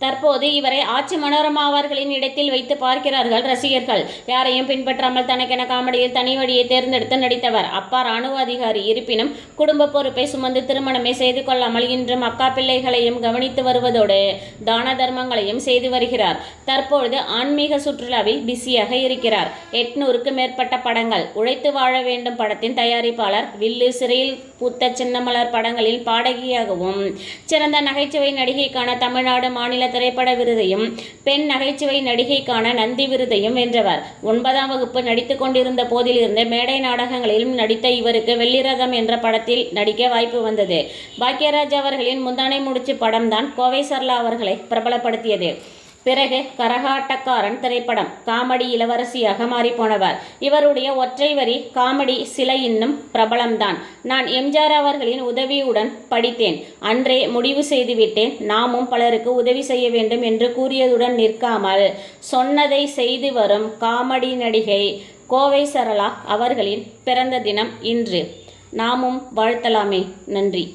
தற்போது இவரை ஆச்சி மனோரமா அவர்களின் இடத்தில் வைத்து பார்க்கிறார்கள் ரசிகர்கள். யாரையும் பின்பற்றாமல் தனக்கென காமெடியில் தனி வழியை தேர்ந்தெடுத்து நடித்தவர். அப்பா ராணுவ அதிகாரி. இருப்பினும் குடும்ப பொறுப்பை சுமந்து திருமணமே செய்து கொள்ளாமல் இன்றும் அக்கா பிள்ளைகளையும் கவனித்து வருவதோடு தான தர்மங்களையும் செய்து வருகிறார். தற்பொழுது ஆன்மீக சுற்றுலாவில் பிஸியாக இருக்கிறார். 800க்கு மேற்பட்ட படங்கள். உழைத்து வாழ வேண்டும் படத்தின் தயாரிப்பாளர். வில்லு, சிறையில் பூத்த சின்னமலர் படங்களில் பாடகியாகவும், சிறந்த நகைச்சுவை நடிகைக்கான தமிழ்நாடு மாநில திரைப்பட விருதையும், பெண் நகைச்சுவை நடிகைக்கான நந்தி விருதையும் வென்றவர். 9ஆம் வகுப்பு நடித்துக் கொண்டிருந்த போதிலிருந்து மேடை நாடகங்களிலும் நடித்த இவருக்கு வெள்ளிரதம் என்ற படத்தில் நடிக்க வாய்ப்பு வந்தது. பாக்யராஜ் அவர்களின் முந்தானை முடிச்சு படம்தான் கோவை சரளா அவர்களை பிரபலப்படுத்தியது. பிறகு கரகாட்டக்காரன் திரைப்படம். காமெடி இளவரசியாக மாறிப்போனவர். இவருடைய ஒற்றை வரி காமெடி சில இன்னும் பிரபலம்தான். நான் எம்ஜிஆர் அவர்களின் உதவியுடன் படித்தேன். அன்றே முடிவு செய்துவிட்டேன், நாமும் பலருக்கு உதவி செய்ய வேண்டும் என்று கூறியதுடன் நிற்காமல் சொன்னதை செய்து வரும் காமெடி நடிகை கோவை சரளா அவர்களின் பிறந்த தினம் இன்று. நாமும் வாழ்த்தலாமே. நன்றி.